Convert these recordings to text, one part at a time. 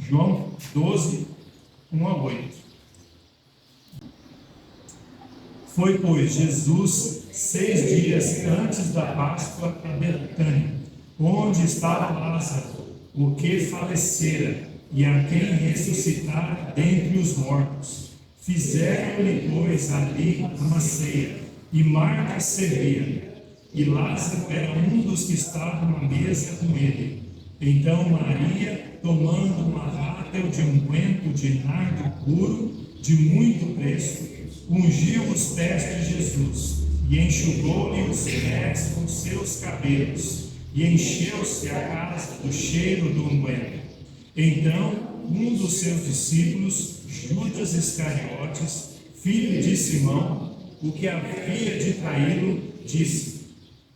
João 12, 1 a 8. Foi, pois, Jesus 6 dias antes da Páscoa a Betânia, onde estava Lázaro, o que falecera, e a quem ressuscitara dentre os mortos. Fizeram-lhe, pois, ali uma ceia, e Marta servia, e Lázaro era um dos que estavam à mesa com ele. Então Maria, tomando uma rátel de unguento de nardo puro, de muito preço, ungiu os pés de Jesus, e enxugou-lhe os pés com seus cabelos, e encheu-se a casa do cheiro do unguento. Então, um dos seus discípulos, Judas Iscariotes, filho de Simão, o que havia de traí-lo, disse: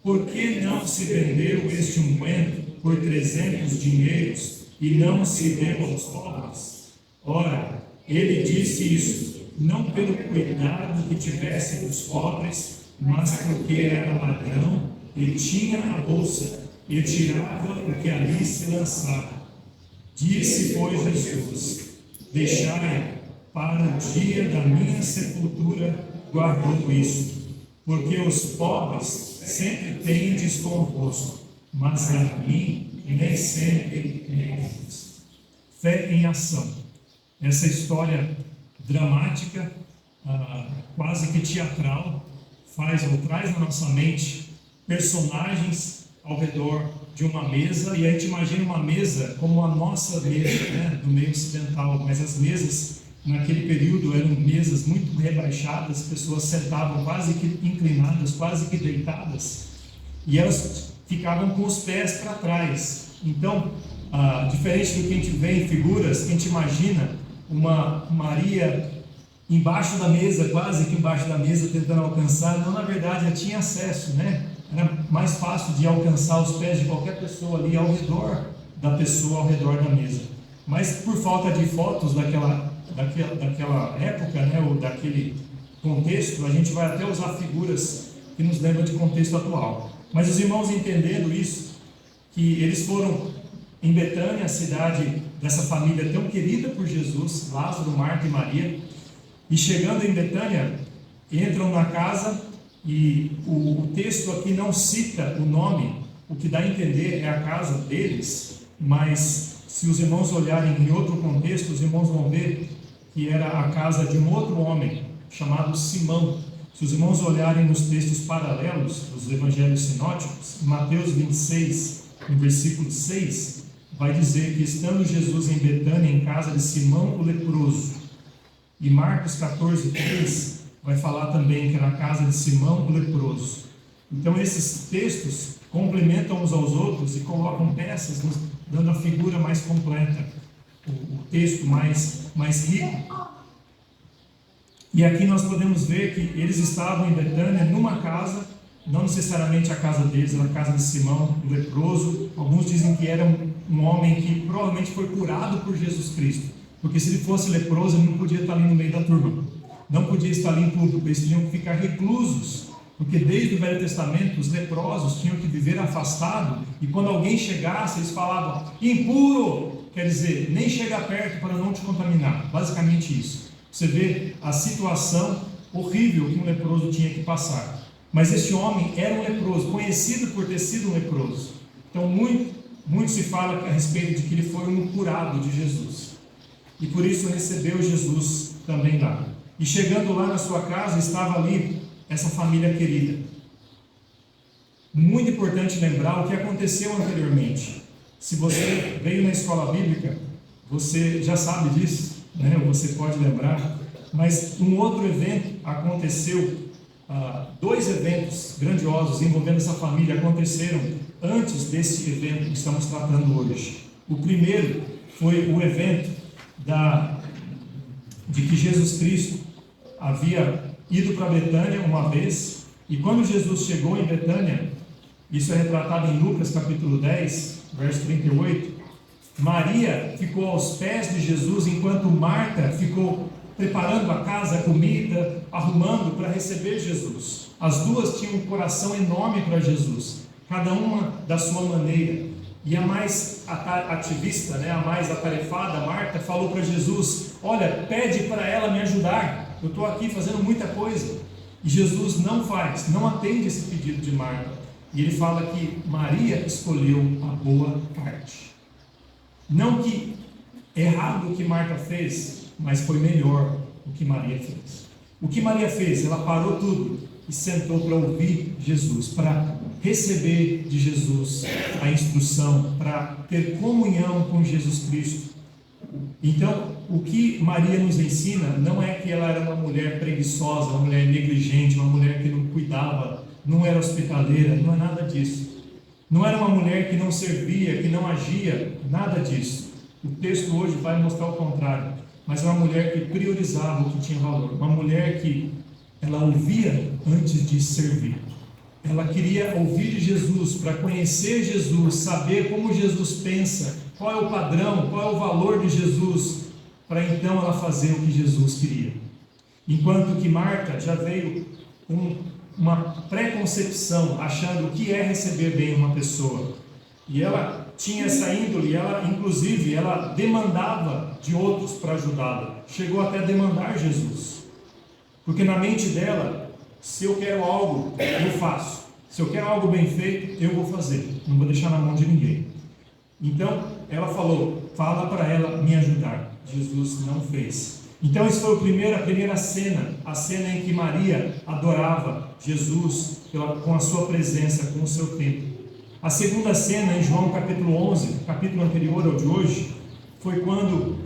por que não se vendeu este unguento por 300 dinheiros e não se deu aos pobres? Ora, ele disse isso, não pelo cuidado que tivesse dos pobres, mas porque era ladrão e tinha a bolsa e tirava o que ali se lançava. Disse, pois, Jesus: deixai para o dia da minha sepultura guardou isso, porque os pobres sempre tendes convosco, mas a mim nem sempre tendes. Fé em ação. Essa história dramática, quase que teatral, traz na nossa mente personagens ao redor de uma mesa, e a gente imagina uma mesa como a nossa mesa, né, do meio ocidental, mas as mesas naquele período eram mesas muito rebaixadas, pessoas sentavam quase que inclinadas, quase que deitadas, e elas ficavam com os pés para trás. Então, diferente do que a gente vê em figuras, a gente imagina uma Maria embaixo da mesa, quase que embaixo da mesa, tentando alcançar. Não, na verdade, ela tinha acesso, né? Era mais fácil de alcançar os pés de qualquer pessoa ali ao redor da pessoa, ao redor da mesa. Mas por falta de fotos daquela época, né, ou daquele contexto, a gente vai até usar figuras que nos lembram de contexto atual. Mas os irmãos, entendendo isso, que eles foram em Betânia, a cidade dessa família tão querida por Jesus, Lázaro, Marta e Maria, e chegando em Betânia, entram na casa, e o texto aqui não cita o nome, o que dá a entender é a casa deles, mas se os irmãos olharem em outro contexto, os irmãos vão ver que era a casa de um outro homem, chamado Simão. Se os irmãos olharem nos textos paralelos dos evangelhos sinóticos, Mateus 26, no versículo 6, vai dizer que estando Jesus em Betânia, em casa de Simão o leproso, e Marcos 14, 3, vai falar também que era a casa de Simão o leproso. Então esses textos complementam uns aos outros e colocam peças, dando a figura mais completa, o texto mais rico. E aqui nós podemos ver que eles estavam em Betânia, numa casa, não necessariamente a casa deles, era a casa de Simão o leproso. Alguns dizem que era um homem que provavelmente foi curado por Jesus Cristo, porque se ele fosse leproso, ele não podia estar ali no meio da turma, não podia estar ali em público, eles tinham que ficar reclusos, porque desde o Velho Testamento os leprosos tinham que viver afastados, e quando alguém chegasse, eles falavam impuro, quer dizer, nem chega perto para não te contaminar, basicamente isso. Você vê a situação horrível que um leproso tinha que passar. Mas este homem era um leproso, conhecido por ter sido um leproso. Então muito se fala a respeito de que ele foi um curado de Jesus, e por isso recebeu Jesus também lá. E chegando lá na sua casa, estava ali essa família querida. Muito importante lembrar o que aconteceu anteriormente. Se você veio na escola bíblica, você já sabe disso, né? Você pode lembrar. Mas um outro evento aconteceu, dois eventos grandiosos envolvendo essa família aconteceram antes desse evento que estamos tratando hoje. O primeiro foi o evento de que Jesus Cristo havia ido para Betânia uma vez, e quando Jesus chegou em Betânia, isso é retratado em Lucas capítulo 10, verso 38, Maria ficou aos pés de Jesus, enquanto Marta ficou preparando a casa, a comida, arrumando para receber Jesus. As duas tinham um coração enorme para Jesus, cada uma da sua maneira. E a mais ativista, né, a mais atarefada, Marta, falou para Jesus: olha, pede para ela me ajudar, eu estou aqui fazendo muita coisa. E Jesus não faz, não atende esse pedido de Marta. E ele fala que Maria escolheu a boa parte. Não que errado o que Marta fez, mas foi melhor o que Maria fez. O que Maria fez? Ela parou tudo e sentou para ouvir Jesus, para receber de Jesus a instrução, para ter comunhão com Jesus Cristo. Então, o que Maria nos ensina não é que ela era uma mulher preguiçosa, uma mulher negligente, uma mulher que não cuidava, não era hospitaleira, não é nada disso. Não era uma mulher que não servia, que não agia, nada disso. O texto hoje vai mostrar o contrário, mas é uma mulher que priorizava o que tinha valor, uma mulher que ela ouvia antes de servir. Ela queria ouvir de Jesus, para conhecer Jesus, saber como Jesus pensa, qual é o padrão, qual é o valor de Jesus, para então ela fazer o que Jesus queria. Enquanto que Marta já veio com uma preconcepção, achando o que é receber bem uma pessoa. E ela tinha essa índole, inclusive, ela demandava de outros para ajudá-la. Chegou até a demandar Jesus. Porque na mente dela, se eu quero algo, eu faço. Se eu quero algo bem feito, eu vou fazer. Não vou deixar na mão de ninguém. Então, ela falou, fala para ela me ajudar. Jesus não fez. Então, essa foi a primeira cena, a cena em que Maria adorava Jesus com a sua presença, com o seu tempo. A segunda cena, em João capítulo 11, capítulo anterior ao de hoje, foi quando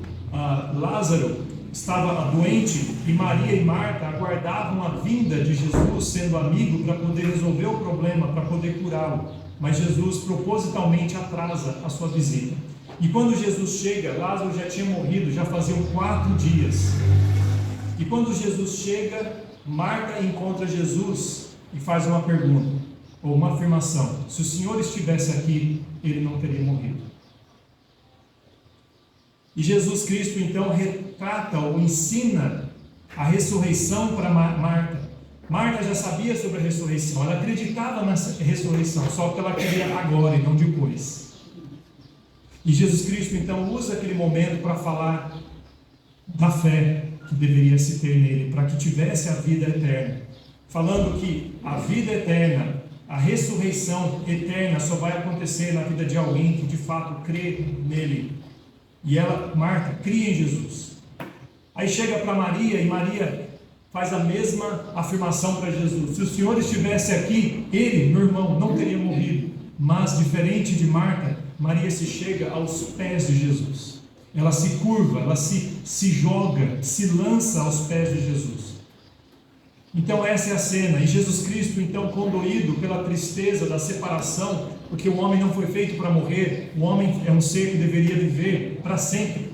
Lázaro estava doente e Maria e Marta aguardavam a vinda de Jesus, sendo amigo, para poder resolver o problema, para poder curá-lo. Mas Jesus propositalmente atrasa a sua visita. E quando Jesus chega, Lázaro já tinha morrido, já faziam 4 dias. E quando Jesus chega, Marta encontra Jesus e faz uma pergunta, ou uma afirmação: se o Senhor estivesse aqui, ele não teria morrido. E Jesus Cristo então retrata ou ensina a ressurreição para Marta. Marta já sabia sobre a ressurreição, ela acreditava na ressurreição, só que ela queria agora e não depois. E Jesus Cristo então usa aquele momento para falar da fé que deveria se ter nele, para que tivesse a vida eterna, falando que a vida eterna, a ressurreição eterna só vai acontecer na vida de alguém que de fato crê nele. E ela, Marta, cria em Jesus. Aí chega para Maria e Maria faz a mesma afirmação para Jesus: se o Senhor estivesse aqui, ele, meu irmão, não teria morrido. Mas diferente de Marta, Maria se chega aos pés de Jesus. Ela se curva, ela se joga, se lança aos pés de Jesus. Então essa é a cena. E Jesus Cristo, então, condoído pela tristeza da separação, porque o homem não foi feito para morrer, o homem é um ser que deveria viver para sempre,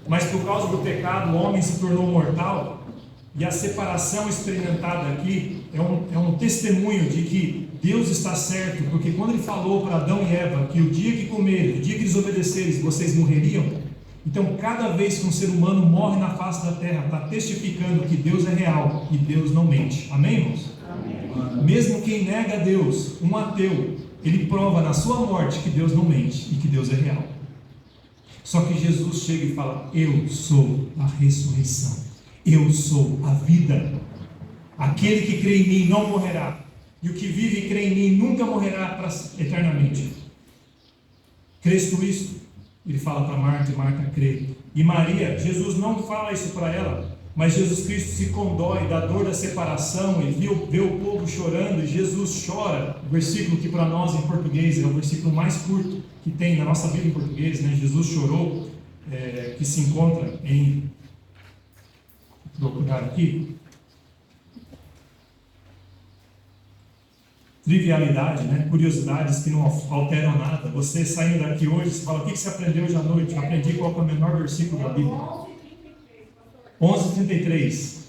mas por causa do pecado o homem se tornou mortal. E a separação experimentada aqui é um testemunho de que Deus está certo, porque quando Ele falou para Adão e Eva que o dia que comerem, o dia que eles obedecerem, vocês morreriam, então cada vez que um ser humano morre na face da terra, está testificando que Deus é real e Deus não mente. Amém, irmãos? Amém. Mesmo quem nega a Deus, um ateu, ele prova na sua morte que Deus não mente e que Deus é real. Só que Jesus chega e fala: eu sou a ressurreição, eu sou a vida. Aquele que crê em mim não morrerá, e o que vive e crê em mim nunca morrerá eternamente. Crês tu isto? Ele fala para Marta e Marta crê. E Maria, Jesus não fala isso para ela, mas Jesus Cristo se condói da dor da separação e vê o povo chorando, e Jesus chora. O versículo que para nós em português é o versículo mais curto que tem na nossa Bíblia em português, né? Jesus chorou, que se encontra em... Vou procurar aqui. Trivialidade, né? Curiosidades que não alteram nada. Você saindo daqui hoje, você fala: o que você aprendeu hoje à noite? Eu aprendi qual é o menor versículo da Bíblia. 11:33.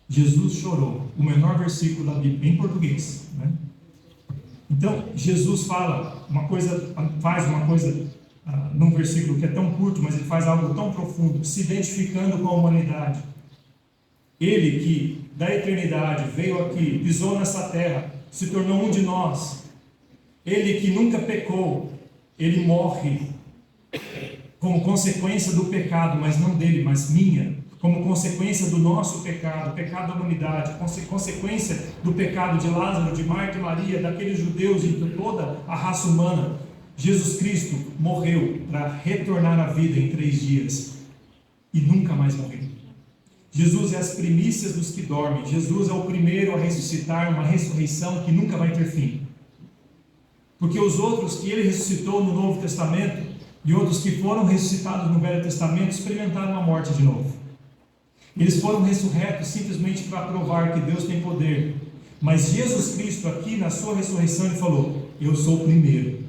Jesus chorou, o menor versículo da Bíblia, em português, né? Então, Jesus faz uma coisa num versículo que é tão curto, mas ele faz algo tão profundo, se identificando com a humanidade. Ele que da eternidade veio aqui, pisou nessa terra, se tornou um de nós. Ele que nunca pecou, ele morre como consequência do pecado, mas não dele, mas minha, como consequência do nosso pecado, o pecado da humanidade, consequência do pecado de Lázaro, de Marta e Maria, daqueles judeus e de toda a raça humana. Jesus Cristo morreu para retornar à vida em 3 dias e nunca mais morreu. Jesus é as primícias dos que dormem. Jesus é o primeiro a ressuscitar, uma ressurreição que nunca vai ter fim. Porque os outros que ele ressuscitou no Novo Testamento e outros que foram ressuscitados no Velho Testamento experimentaram a morte de novo. Eles foram ressurretos simplesmente para provar que Deus tem poder. Mas Jesus Cristo aqui na sua ressurreição ele falou: eu sou o primeiro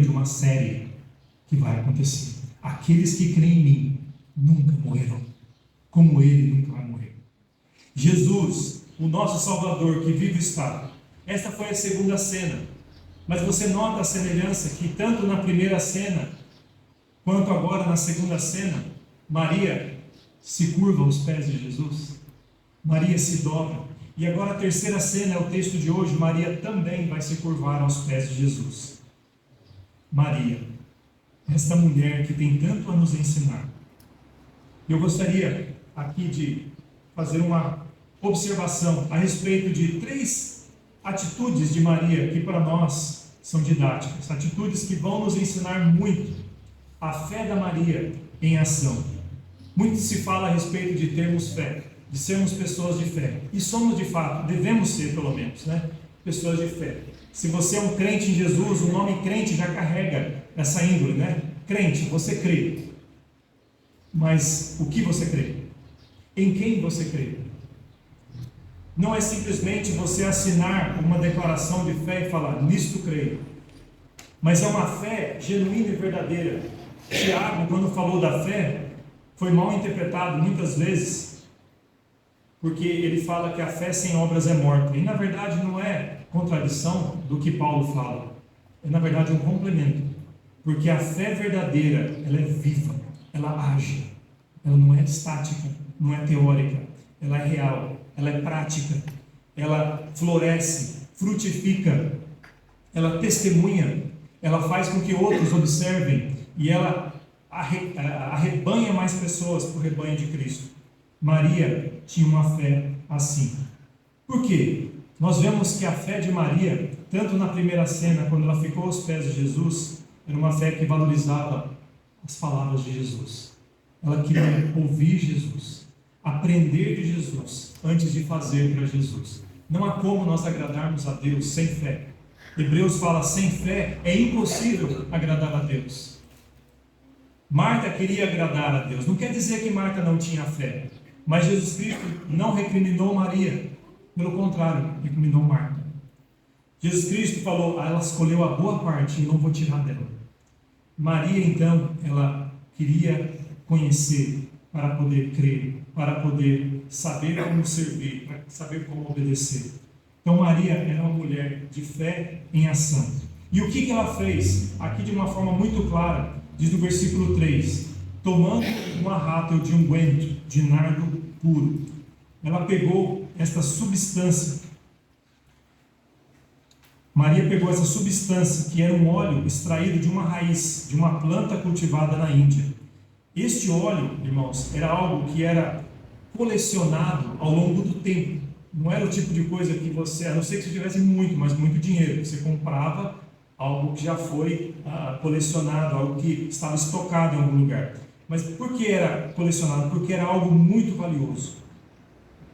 de uma série que vai acontecer. Aqueles que creem em mim nunca morrerão, como ele nunca vai morrer. Jesus, o nosso Salvador que vivo está. Esta foi a segunda cena. Mas você nota a semelhança que tanto na primeira cena quanto agora na segunda cena, Maria se curva aos pés de Jesus. Maria se dobra. E agora a terceira cena é o texto de hoje. Maria também vai se curvar aos pés de Jesus. Maria, esta mulher que tem tanto a nos ensinar. Eu gostaria aqui de fazer uma observação a respeito de 3 atitudes de Maria que para nós são didáticas, atitudes que vão nos ensinar muito a fé da Maria em ação. Muito se fala a respeito de termos fé, de sermos pessoas de fé, e somos de fato, devemos ser pelo menos, pessoas de fé. Se você é um crente em Jesus, o nome crente já carrega essa índole, Crente, você crê. Mas o que você crê? Em quem você crê? Não é simplesmente você assinar uma declaração de fé e falar, nisto creio. Mas é uma fé genuína e verdadeira. Tiago, quando falou da fé, foi mal interpretado muitas vezes, porque ele fala que a fé sem obras é morta. E na verdade não é contradição do que Paulo fala. É na verdade um complemento. Porque a fé verdadeira, ela é viva, ela age. Ela não é estática, não é teórica. Ela é real, ela é prática. Ela floresce, frutifica. Ela testemunha. Ela faz com que outros observem. E ela arrebanha mais pessoas para o rebanho de Cristo. Maria tinha uma fé assim. Por quê? Nós vemos que a fé de Maria, tanto na primeira cena, quando ela ficou aos pés de Jesus, era uma fé que valorizava as palavras de Jesus. Ela queria ouvir Jesus, aprender de Jesus, antes de fazer para Jesus. Não há como nós agradarmos a Deus sem fé. Hebreus fala, sem fé é impossível agradar a Deus. Marta queria agradar a Deus. Não quer dizer que Marta não tinha fé. Mas Jesus Cristo não recriminou Maria. Pelo contrário, recriminou Marta. Jesus Cristo falou, ela escolheu a boa parte e não vou tirar dela. Maria, então, ela queria conhecer para poder crer, para poder saber como servir, para saber como obedecer. Então Maria era uma mulher de fé em ação. E o que ela fez? Aqui de uma forma muito clara, diz no versículo 3, tomando um arrátel de unguento de nardo puro, ela pegou esta substância. Maria pegou essa substância, que era um óleo extraído de uma raiz, de uma planta cultivada na Índia. Este óleo, irmãos, era algo que era colecionado ao longo do tempo. Não era o tipo de coisa que você, a não ser que você tivesse muito, mas muito dinheiro, você comprava algo que já foi colecionado, algo que estava estocado em algum lugar. Mas por que era colecionado? Porque era algo muito valioso.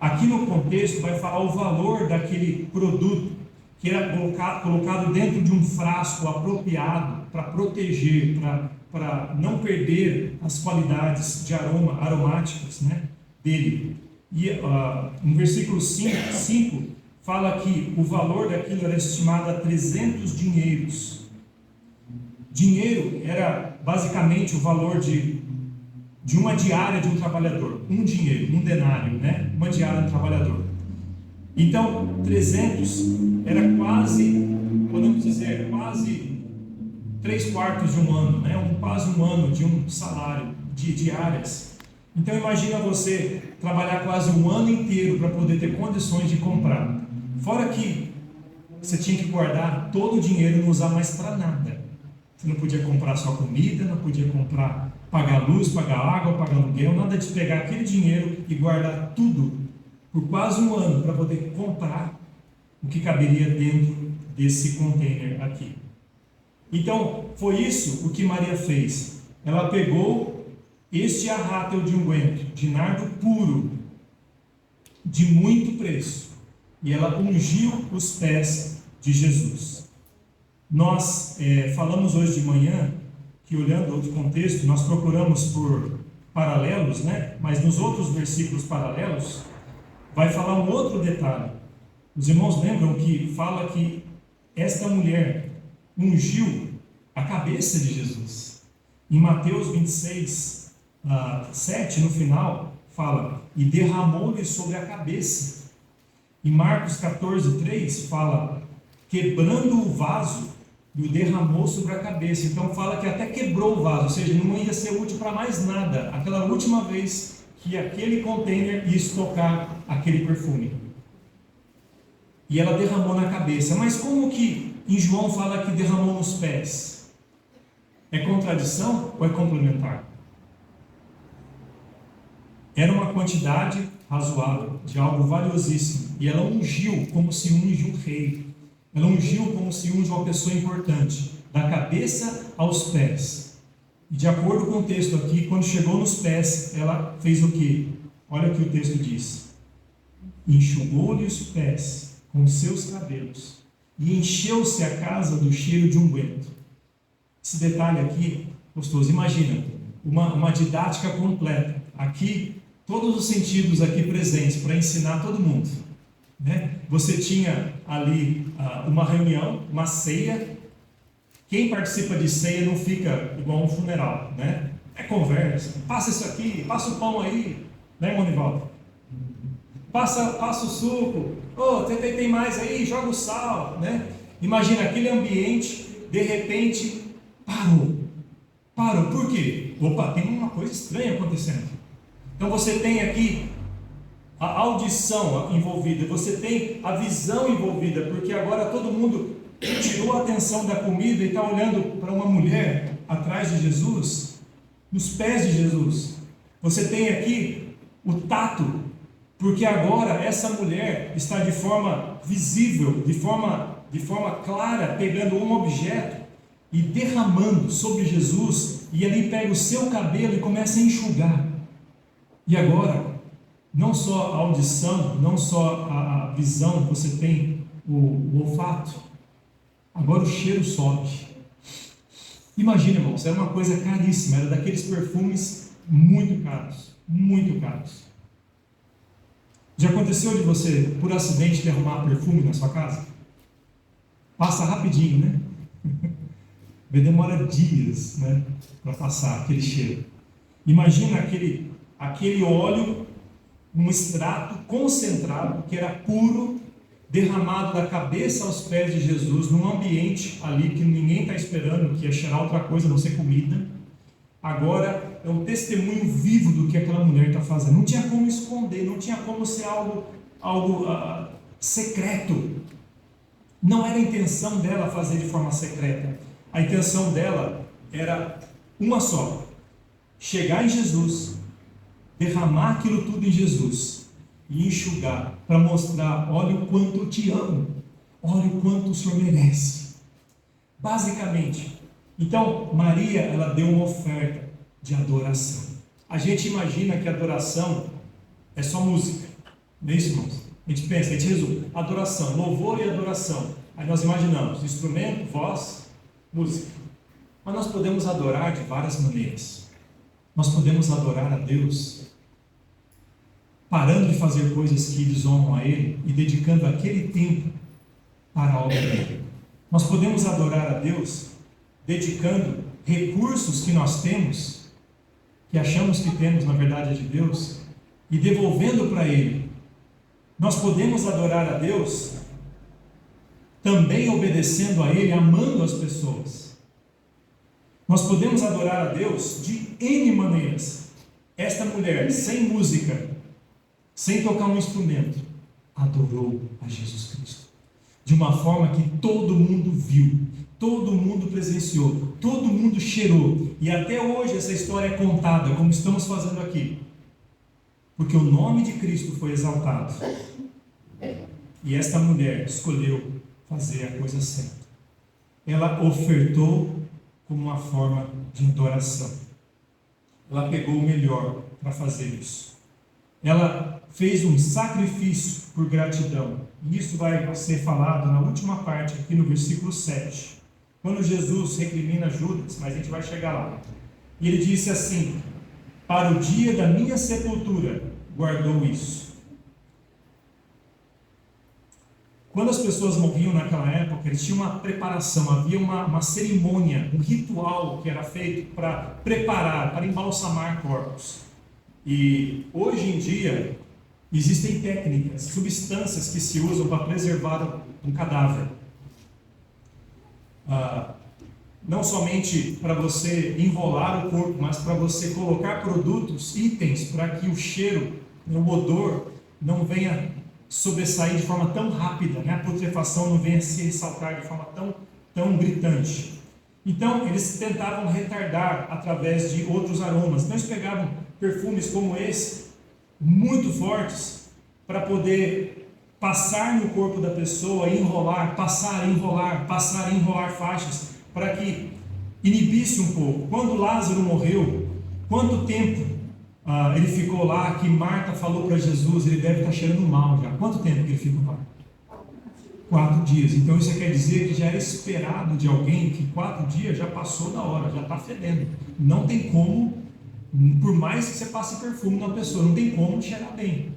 Aqui no contexto vai falar o valor daquele produto que era colocado dentro de um frasco apropriado para proteger, para não perder as qualidades de aromáticas dele. E no versículo 5 fala que o valor daquilo era estimado a 300 dinheiros. Dinheiro era basicamente o valor de uma diária de um trabalhador. Um dinheiro, um denário, uma diária de um trabalhador. Então, 300 era quase, podemos dizer, quase 3/4 de um ano, quase um ano de um salário, de diárias. Então imagina você trabalhar quase um ano inteiro para poder ter condições de comprar. Fora que você tinha que guardar todo o dinheiro e não usar mais para nada. Você não podia comprar só comida, não podia comprar, pagar luz, pagar água, pagar aluguel, nada de pegar aquele dinheiro e guardar tudo por quase um ano para poder comprar o que caberia dentro desse container aqui. Então, foi isso o que Maria fez. Ela pegou este arrátel de unguento, de nardo puro, de muito preço, e ela ungiu os pés de Jesus. Nós falamos hoje de manhã que, olhando outro contexto, nós procuramos por paralelos, né? Mas nos outros versículos paralelos vai falar um outro detalhe. Os irmãos lembram que fala que esta mulher ungiu a cabeça de Jesus. Em Mateus 26, 7, no final, fala, e derramou-lhe sobre a cabeça. Em Marcos 14, 3, fala, quebrando o vaso, e o derramou sobre a cabeça. Então fala que até quebrou o vaso, ou seja, não ia ser útil para mais nada, aquela última vez que aquele container ia estocar aquele perfume. E ela derramou na cabeça. Mas como que em João fala que derramou nos pés? É contradição ou é complementar? Era uma quantidade razoável, de algo valiosíssimo, e ela ungiu como se unge um rei. Ela ungiu como se unge uma pessoa importante, da cabeça aos pés. E de acordo com o texto aqui, quando chegou nos pés, ela fez o quê? Olha o que o texto diz. Enxugou-lhe os pés com seus cabelos, e encheu-se a casa do cheiro de unguento. Esse detalhe aqui, gostoso, imagina, uma didática completa. Aqui, todos os sentidos aqui presentes para ensinar todo mundo. Né? Você tinha ali uma reunião, uma ceia. Quem participa de ceia não fica igual um funeral, né? É conversa, passa isso aqui, passa o pão aí, né, Monivaldo? Passa o suco, tem mais aí, joga o sal, né? Imagina aquele ambiente, de repente, parou, por quê? Opa, tem uma coisa estranha acontecendo. Então você tem aqui a audição envolvida, você tem a visão envolvida, porque agora todo mundo tirou a atenção da comida e está olhando para uma mulher atrás de Jesus, nos pés de Jesus. Você tem aqui o tato, porque agora essa mulher está de forma visível, de forma clara, pegando um objeto e derramando sobre Jesus, e ali pega o seu cabelo e começa a enxugar. E agora, não só a audição, não só a visão, você tem o olfato, agora o cheiro sobe. Imagina, irmãos, era uma coisa caríssima, era daqueles perfumes muito caros, muito caros. Já aconteceu de você, por acidente, derramar perfume na sua casa? Passa rapidinho, né? Demora dias, né, para passar aquele cheiro. Imagina aquele óleo, um extrato concentrado, que era puro, derramado da cabeça aos pés de Jesus, num ambiente ali que ninguém está esperando, que ia cheirar outra coisa, a não ser comida. Agora é um testemunho vivo do que aquela mulher está fazendo. Não tinha como esconder, não tinha como ser algo secreto. Não era a intenção dela fazer de forma secreta. A intenção dela era uma só: chegar em Jesus, derramar aquilo tudo em Jesus e enxugar, para mostrar: olha o quanto eu te amo, olha o quanto o Senhor merece. Basicamente, então Maria, ela deu uma oferta de adoração. A gente imagina que adoração é só música, não é isso, irmãos? A gente pensa, a gente resume: adoração, louvor e adoração. Aí nós imaginamos instrumento, voz, música. Mas nós podemos adorar de várias maneiras. Nós podemos adorar a Deus parando de fazer coisas que desonram a Ele e dedicando aquele tempo para a obra dele. Nós podemos adorar a Deus dedicando recursos que nós temos, que achamos que temos, na verdade é de Deus, e devolvendo para Ele. Nós podemos adorar a Deus também obedecendo a Ele, amando as pessoas. Nós podemos adorar a Deus de N maneiras. Esta mulher, sem música, sem tocar um instrumento, adorou a Jesus Cristo, de uma forma que todo mundo viu, todo mundo presenciou. todo mundo cheirou. E até hoje essa história é contada, como estamos fazendo aqui. Porque o nome de Cristo foi exaltado. E esta mulher escolheu fazer a coisa certa. Ela ofertou como uma forma de adoração. Ela pegou o melhor para fazer isso. Ela fez um sacrifício por gratidão. E isso vai ser falado na última parte, aqui no versículo 7. Quando Jesus recrimina Judas, mas a gente vai chegar lá. E ele disse assim: para o dia da minha sepultura, guardou isso. Quando as pessoas morriam naquela época, eles tinham uma preparação, havia uma cerimônia, um ritual que era feito para preparar, para embalsamar corpos. E hoje em dia, existem técnicas, substâncias que se usam para preservar um cadáver. Não somente para você enrolar o corpo, mas para você colocar produtos, itens, para que o cheiro, o odor, não venha sobressair de forma tão rápida, né? A putrefação não venha se ressaltar de forma tão gritante. Então, eles tentavam retardar através de outros aromas. Então, eles pegavam perfumes como esse, muito fortes, para poder passar no corpo da pessoa, enrolar, passar, enrolar faixas, para que inibisse um pouco. Quando Lázaro morreu, quanto tempo ele ficou lá, que Marta falou para Jesus, ele deve estar cheirando mal já. Quanto tempo que ele ficou lá? 4 dias. Então isso quer dizer que já era esperado de alguém que 4 dias já passou da hora, já está fedendo. Não tem como, por mais que você passe perfume na pessoa, não tem como cheirar bem.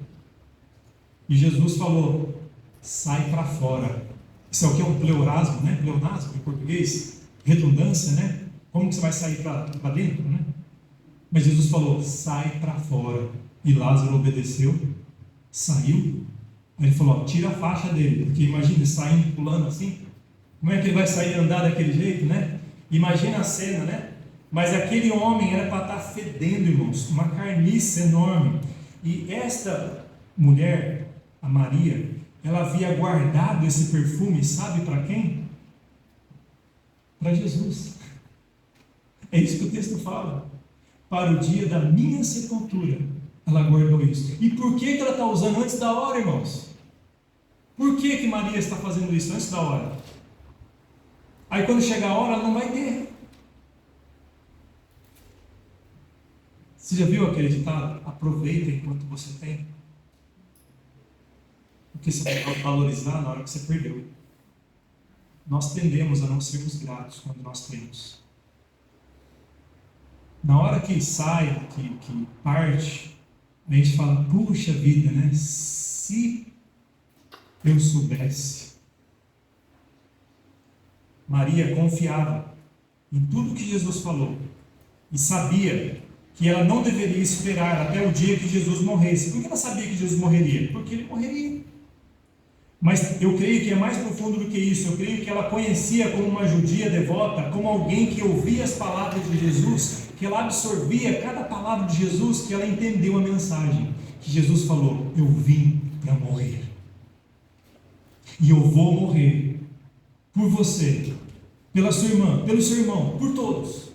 E Jesus falou: sai para fora. Isso é o que é um pleonasmo, né? Pleonasmo em português, redundância, né? Como que você vai sair para dentro, né? Mas Jesus falou: sai para fora. E Lázaro obedeceu, saiu. Aí ele falou: tira a faixa dele, porque imagina saindo, pulando assim. Como é que ele vai sair e andar daquele jeito, né? Imagina a cena, né? Mas aquele homem era para estar fedendo, irmãos, uma carniça enorme. E esta mulher, a Maria, ela havia guardado esse perfume, sabe para quem? Para Jesus. É isso que o texto fala. Para o dia da minha sepultura, ela guardou isso. E por que ela está usando antes da hora, irmãos? Por que Maria está fazendo isso antes da hora? Aí quando chegar a hora, ela não vai ter. Você já viu aquele ditado? Aproveita enquanto você tem. Porque você vai valorizar na hora que você perdeu. Nós tendemos a não sermos gratos quando nós temos. Na hora que sai, que parte, a gente fala: puxa vida, né? Se eu soubesse. Maria confiava em tudo que Jesus falou e sabia que ela não deveria esperar até o dia que Jesus morresse. Por que ela sabia que Jesus morreria? Porque ele morreria. Mas eu creio que é mais profundo do que isso. Eu creio que ela conhecia como uma judia devota, como alguém que ouvia as palavras de Jesus, que ela absorvia cada palavra de Jesus, que ela entendeu a mensagem. Que Jesus falou: eu vim para morrer. E eu vou morrer por você, pela sua irmã, pelo seu irmão, por todos.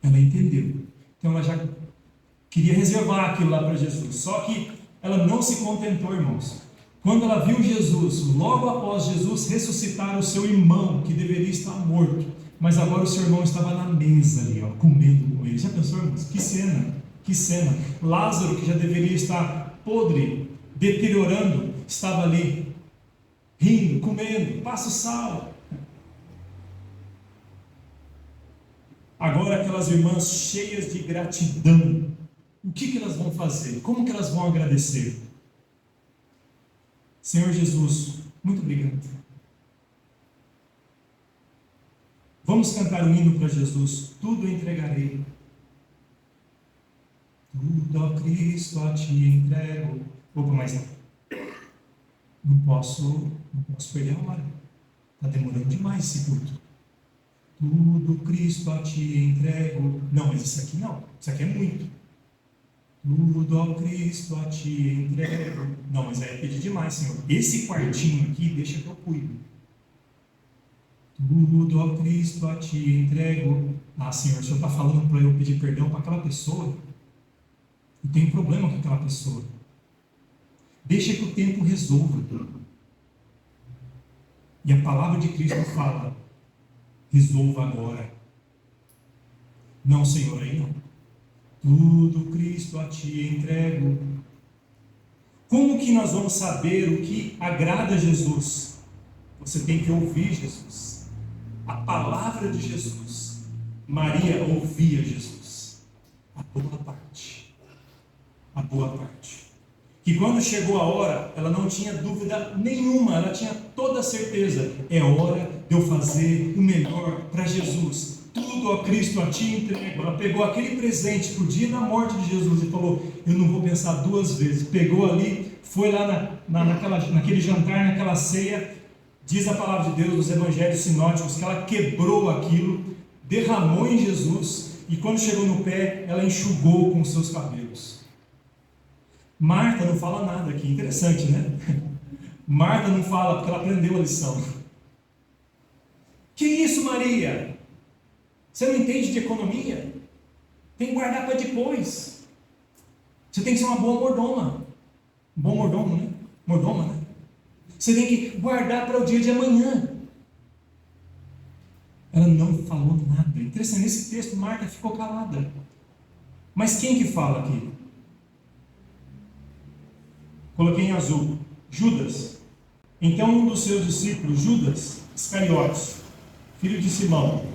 Ela entendeu. Então ela já queria reservar aquilo lá para Jesus. Só que ela não se contentou, irmãos. Quando ela viu Jesus, logo após Jesus ressuscitar o seu irmão, que deveria estar morto, mas agora o seu irmão estava na mesa ali, comendo com ele. Já pensou, irmãos? Que cena, que cena. Lázaro, que já deveria estar podre, deteriorando, estava ali, rindo, comendo, passa o sal. Agora aquelas irmãs cheias de gratidão, o que elas vão fazer? Como que elas vão agradecer? Senhor Jesus, muito obrigado. Vamos cantar um hino para Jesus. Tudo entregarei. Tudo, ó Cristo, a ti entrego. Opa, mas não posso perder a hora. Está demorando demais esse culto. Tudo, Cristo, a ti entrego. Não, mas isso aqui não. Isso aqui é muito. Tudo ao Cristo a ti entrego. Não, mas aí é pedir demais, Senhor. Esse quartinho aqui, deixa que eu cuido. Tudo, ó Cristo, a ti entrego. Ah, Senhor, o Senhor está falando para eu pedir perdão para aquela pessoa. E tem um problema com aquela pessoa. Deixa que o tempo resolva. E a palavra de Cristo fala: resolva agora. Não, Senhor, aí não. Tudo, Cristo, a ti entrego. Como que nós vamos saber o que agrada a Jesus? Você tem que ouvir Jesus. A palavra de Jesus. Maria ouvia Jesus. A boa parte. A boa parte. Que quando chegou a hora, ela não tinha dúvida nenhuma, ela tinha toda a certeza: é hora de eu fazer o melhor para Jesus. Tudo a Cristo a ti entrego. Ela pegou aquele presente para o dia da morte de Jesus e falou: eu não vou pensar duas vezes. Pegou ali, foi lá naquele jantar, naquela ceia. Diz a palavra de Deus nos evangelhos sinóticos que ela quebrou aquilo, derramou em Jesus, e quando chegou no pé, ela enxugou com os seus cabelos. Marta não fala nada aqui, interessante, né? Marta não fala porque ela aprendeu a lição. Que isso, Maria? Você não entende de economia? Tem que guardar para depois. Você tem que ser uma boa mordoma. Um bom mordomo, né? Mordoma, né? Você tem que guardar para o dia de amanhã. Ela não falou nada. Interessante, nesse texto Marta ficou calada. Mas quem que fala aqui? Coloquei em azul. Judas. Então um dos seus discípulos, Judas Iscariotes, filho de Simão,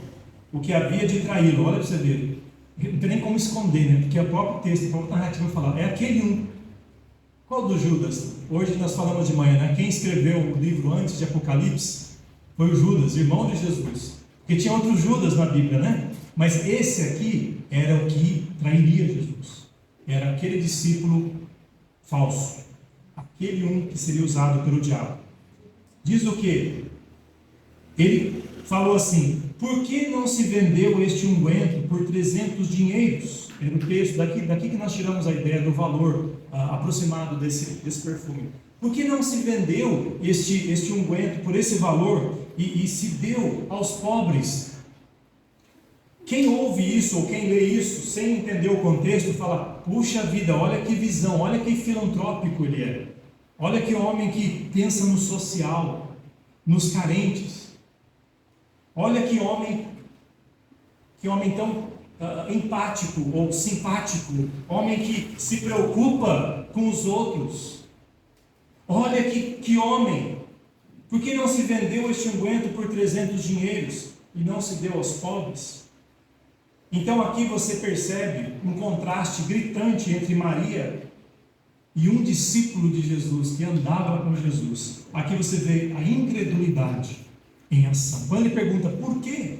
o que havia de traí-lo, olha para você ver. Não tem nem como esconder, né? Porque o próprio texto, a própria narrativa fala, é aquele um. Qual do Judas? Hoje nós falamos de manhã, né? Quem escreveu o livro antes de Apocalipse foi o Judas, irmão de Jesus. Porque tinha outros Judas na Bíblia, né? Mas esse aqui era o que trairia Jesus. Era aquele discípulo falso. Aquele um que seria usado pelo diabo. Diz o quê? Ele falou assim: por que não se vendeu este unguento por 300 dinheiros? É no texto, daqui que nós tiramos a ideia do valor aproximado desse perfume. Por que não se vendeu este unguento por esse valor e se deu aos pobres? Quem ouve isso ou quem lê isso sem entender o contexto fala: puxa vida, olha que visão, olha que filantrópico ele é. Olha que homem que pensa no social, nos carentes. Olha que homem tão empático ou simpático, homem que se preocupa com os outros. Olha que homem. Por que não se vendeu este unguento por 300 dinheiros e não se deu aos pobres? Então aqui você percebe um contraste gritante entre Maria e um discípulo de Jesus que andava com Jesus. Aqui você vê a incredulidade em ação. Quando ele pergunta por quê,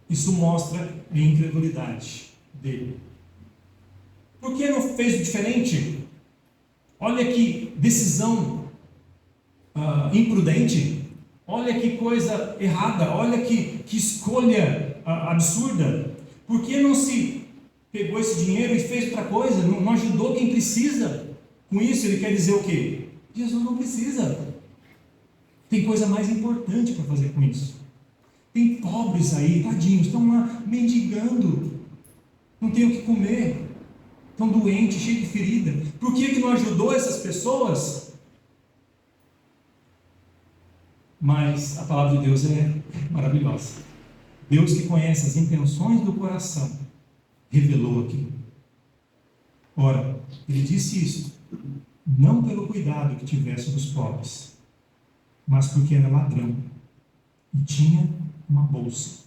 isso mostra a incredulidade dele. Por que não fez diferente? Olha que decisão imprudente. Olha que coisa errada. Olha que escolha absurda. Por que não se pegou esse dinheiro e fez outra coisa? Não ajudou quem precisa? Com isso ele quer dizer o quê? Jesus não precisa. Tem coisa mais importante para fazer com isso. Tem pobres aí, tadinhos, estão lá mendigando, não tem o que comer, estão doentes, cheios de ferida. Por que não ajudou essas pessoas? Mas a palavra de Deus é maravilhosa. Deus, que conhece as intenções do coração, revelou aquilo. Ora, ele disse isso não pelo cuidado que tivesse dos pobres, mas porque era ladrão e tinha uma bolsa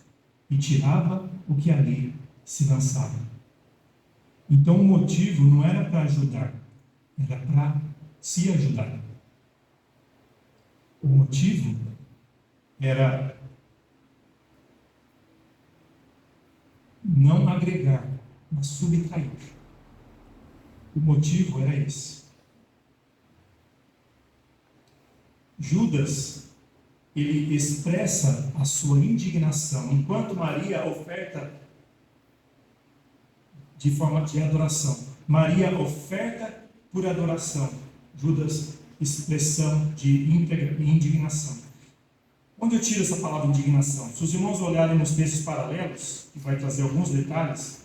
e tirava o que ali se lançava. Então o motivo não era para ajudar, era para se ajudar. O motivo era não agregar, mas subtrair. O motivo era esse. Judas, ele expressa a sua indignação, enquanto Maria oferta de forma de adoração. Maria oferta por adoração. Judas, expressão de indignação. Onde eu tiro essa palavra indignação? Se os irmãos olharem nos textos paralelos, que vai trazer alguns detalhes,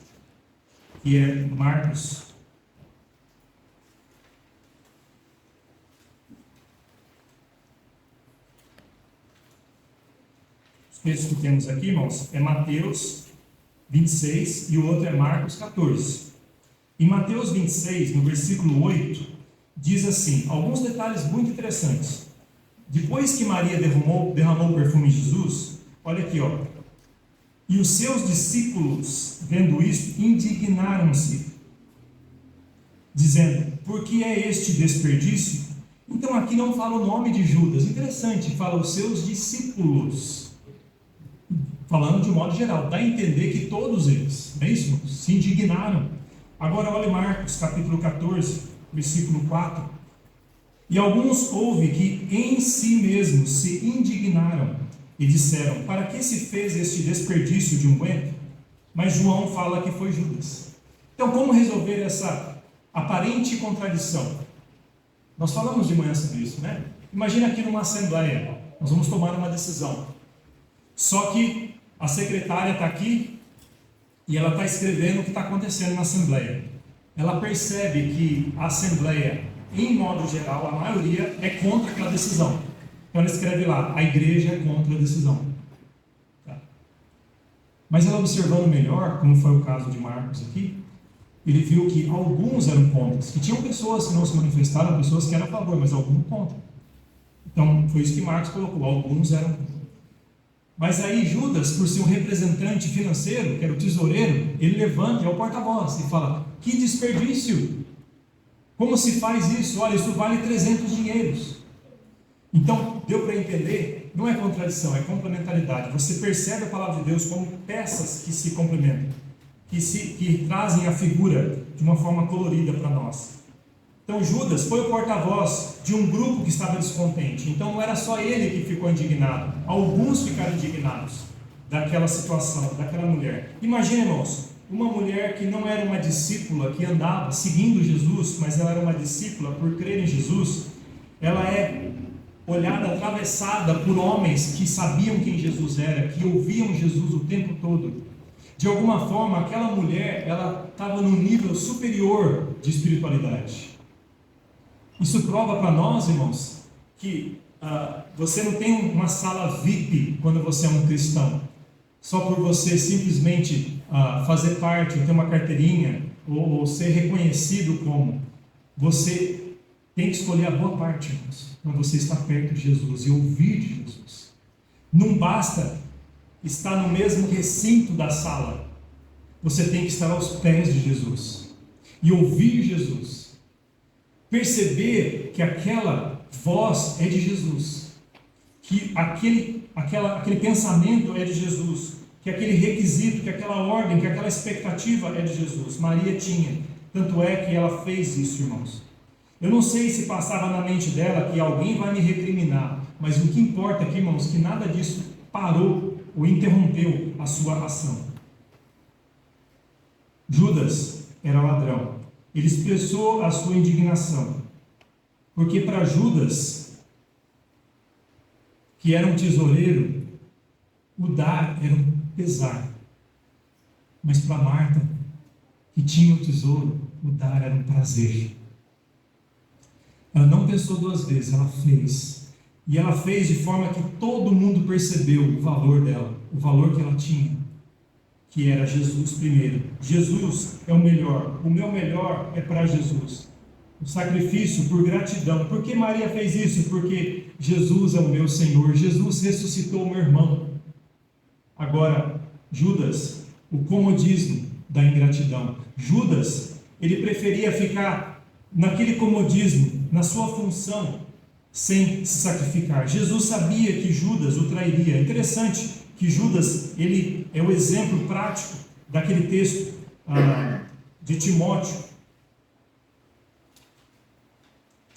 que é Marcos. Os textos que temos aqui, irmãos, é Mateus 26 e o outro é Marcos 14. Em Mateus 26, no versículo 8, diz assim, alguns detalhes muito interessantes. Depois que Maria derramou o perfume em Jesus, olha aqui, ó. E os seus discípulos, vendo isso, indignaram-se, dizendo, por que é este desperdício? Então aqui não fala o nome de Judas, interessante, fala os seus discípulos, falando de um modo geral, dá a entender que todos eles, não é isso? Se indignaram. Agora olhe Marcos, capítulo 14, versículo 4. E alguns houve que em si mesmos se indignaram e disseram, para que se fez este desperdício de unguento? Mas João fala que foi Judas. Então, como resolver essa aparente contradição? Nós falamos de manhã sobre isso, né? Imagina aqui numa assembleia, nós vamos tomar uma decisão. Só que a secretária está aqui e ela está escrevendo o que está acontecendo na assembleia. Ela percebe que a assembleia, em modo geral, a maioria é contra aquela decisão. Então ela escreve lá, a igreja é contra a decisão. Tá? Mas ela observando melhor, como foi o caso de Marcos aqui, ele viu que alguns eram contra. Que tinham pessoas que não se manifestaram, pessoas que eram a favor, mas alguns contra. Então foi isso que Marcos colocou, alguns eram contra. Mas aí Judas, por ser um representante financeiro, que era o tesoureiro, ele levanta, é o porta-voz, e fala, que desperdício! Como se faz isso? Olha, isso vale 300 dinheiros. Então, deu para entender? Não é contradição, é complementaridade. Você percebe a palavra de Deus como peças que se complementam, que trazem a figura de uma forma colorida para nós. Então, Judas foi o porta-voz de um grupo que estava descontente. Então, não era só ele que ficou indignado. Alguns ficaram indignados daquela situação, daquela mulher. Imagina, irmãos, uma mulher que não era uma discípula, que andava seguindo Jesus, mas ela era uma discípula por crer em Jesus, ela é olhada, atravessada por homens que sabiam quem Jesus era, que ouviam Jesus o tempo todo. De alguma forma, aquela mulher, ela estava num nível superior de espiritualidade. Isso prova para nós, irmãos, que você não tem uma sala VIP quando você é um cristão. Só por você simplesmente fazer parte, ou ter uma carteirinha, ou ser reconhecido como, você tem que escolher a boa parte, irmãos, para você estar perto de Jesus e ouvir de Jesus. Não basta estar no mesmo recinto da sala, você tem que estar aos pés de Jesus e ouvir Jesus, perceber que aquela voz é de Jesus, que aquele pensamento é de Jesus, que aquele requisito, que aquela ordem, que aquela expectativa é de Jesus. Maria tinha, tanto é que ela fez isso, irmãos. Eu não sei se passava na mente dela que alguém vai me recriminar, mas o que importa aqui, irmãos, que nada disso parou ou interrompeu a sua ação. Judas era ladrão. Ele expressou a sua indignação, porque para Judas, que era um tesoureiro, o dar era um pesar. Mas para Marta, que tinha o tesouro, o dar era um prazer. Ela não pensou duas vezes, ela fez. E ela fez de forma que todo mundo percebeu o valor dela, o valor que ela tinha, que era Jesus primeiro. Jesus é o melhor, o meu melhor é para Jesus. O sacrifício por gratidão. Por que Maria fez isso? Porque Jesus é o meu Senhor, Jesus ressuscitou o meu irmão. Agora, Judas, o comodismo da ingratidão. Judas, ele preferia ficar naquele comodismo, na sua função, sem se sacrificar. Jesus sabia que Judas o trairia. Interessante que Judas, ele é o exemplo prático daquele texto de Timóteo.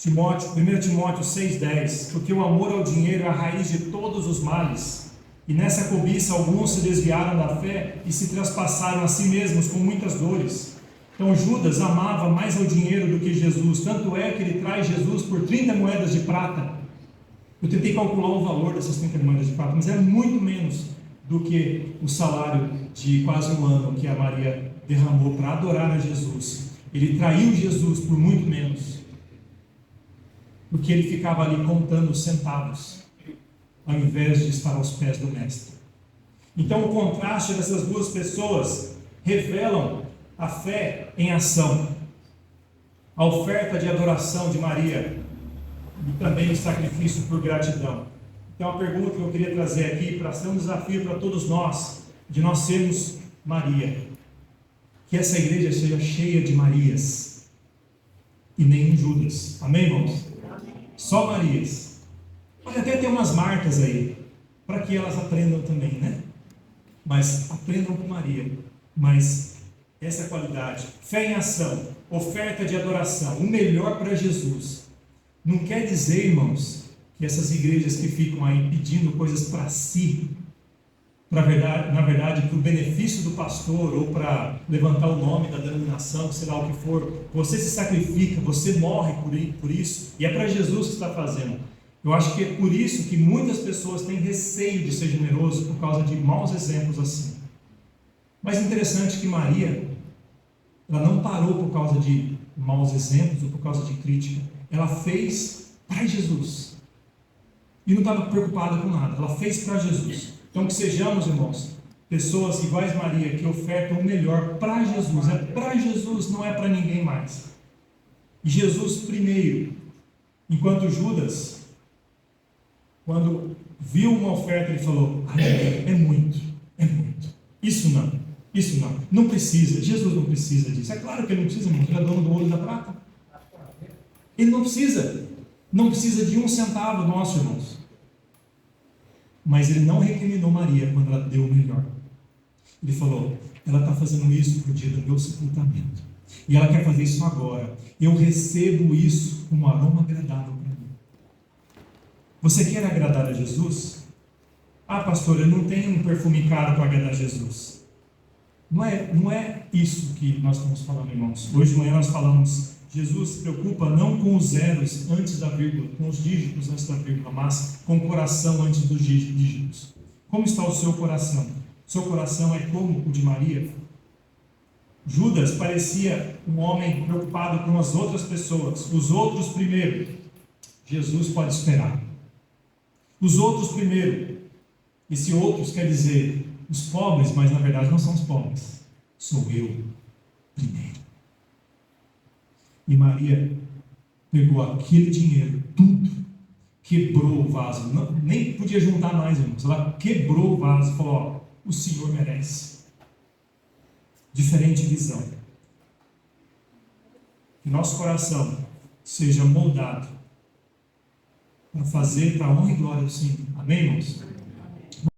1 Timóteo 6,10, porque o amor ao dinheiro é a raiz de todos os males, e nessa cobiça alguns se desviaram da fé e se traspassaram a si mesmos com muitas dores. Então Judas amava mais ao dinheiro do que Jesus, tanto é que ele traz Jesus por 30 moedas de prata. Eu tentei calcular o valor dessas 30 moedas de prata, mas é muito menos do que o salário de quase um ano que a Maria derramou para adorar a Jesus. Ele traiu Jesus por muito menos, porque ele ficava ali contando os centavos, ao invés de estar aos pés do Mestre. Então, o contraste dessas duas pessoas revelam a fé em ação, a oferta de adoração de Maria e também o sacrifício por gratidão. Então, a pergunta que eu queria trazer aqui, para ser um desafio para todos nós, de nós sermos Maria, que essa igreja seja cheia de Marias e nenhum Judas. Amém, irmãos? Só Marias. Pode até ter umas marcas aí, para que elas aprendam também, né? Mas aprendam com Maria. Mas essa é a qualidade. Fé em ação, oferta de adoração, o melhor para Jesus. Não quer dizer, irmãos, que essas igrejas que ficam aí pedindo coisas para si, na verdade, para o benefício do pastor ou para levantar o nome da denominação, sei lá o que for, você se sacrifica, você morre por isso, e é para Jesus que está fazendo. Eu acho que é por isso que muitas pessoas têm receio de ser generoso, por causa de maus exemplos assim. Mas interessante que Maria, ela não parou por causa de maus exemplos ou por causa de crítica. Ela fez para Jesus. E não estava preocupada com nada. Ela fez para Jesus. Então que sejamos, irmãos, pessoas iguais a Maria, que ofertam o melhor para Jesus. É para Jesus, não é para ninguém mais. E Jesus primeiro. Enquanto Judas, quando viu uma oferta, ele falou: é muito, é muito. Isso não. Não precisa. Jesus não precisa disso. É claro que ele não precisa, irmão. Ele é dono do ouro e da prata. Ele não precisa. Não precisa de um centavo nosso, irmãos. Mas ele não recriminou Maria quando ela deu o melhor. Ele falou: ela está fazendo isso para o dia do meu sepultamento. E ela quer fazer isso agora. Eu recebo isso como um aroma agradável para mim. Você quer agradar a Jesus? Ah, pastor, eu não tenho um perfume caro para agradar a Jesus. Não é isso que nós estamos falando, irmãos. Hoje de manhã nós falamos: Jesus se preocupa não com os zeros antes da vírgula, com os dígitos antes da vírgula, mas com o coração antes dos dígitos. Como está o seu coração? Seu coração é como o de Maria? Judas parecia um homem preocupado com as outras pessoas. Os outros primeiro. Jesus pode esperar. Os outros primeiro. Esse outros quer dizer os pobres, mas na verdade não são os pobres. Sou eu primeiro. E Maria pegou aquele dinheiro, tudo, quebrou o vaso, nem podia juntar mais, irmãos. Ela quebrou o vaso e falou: ó, o Senhor merece. Diferente visão. Que nosso coração seja moldado para fazer para a honra e glória do Senhor. Amém, irmãos?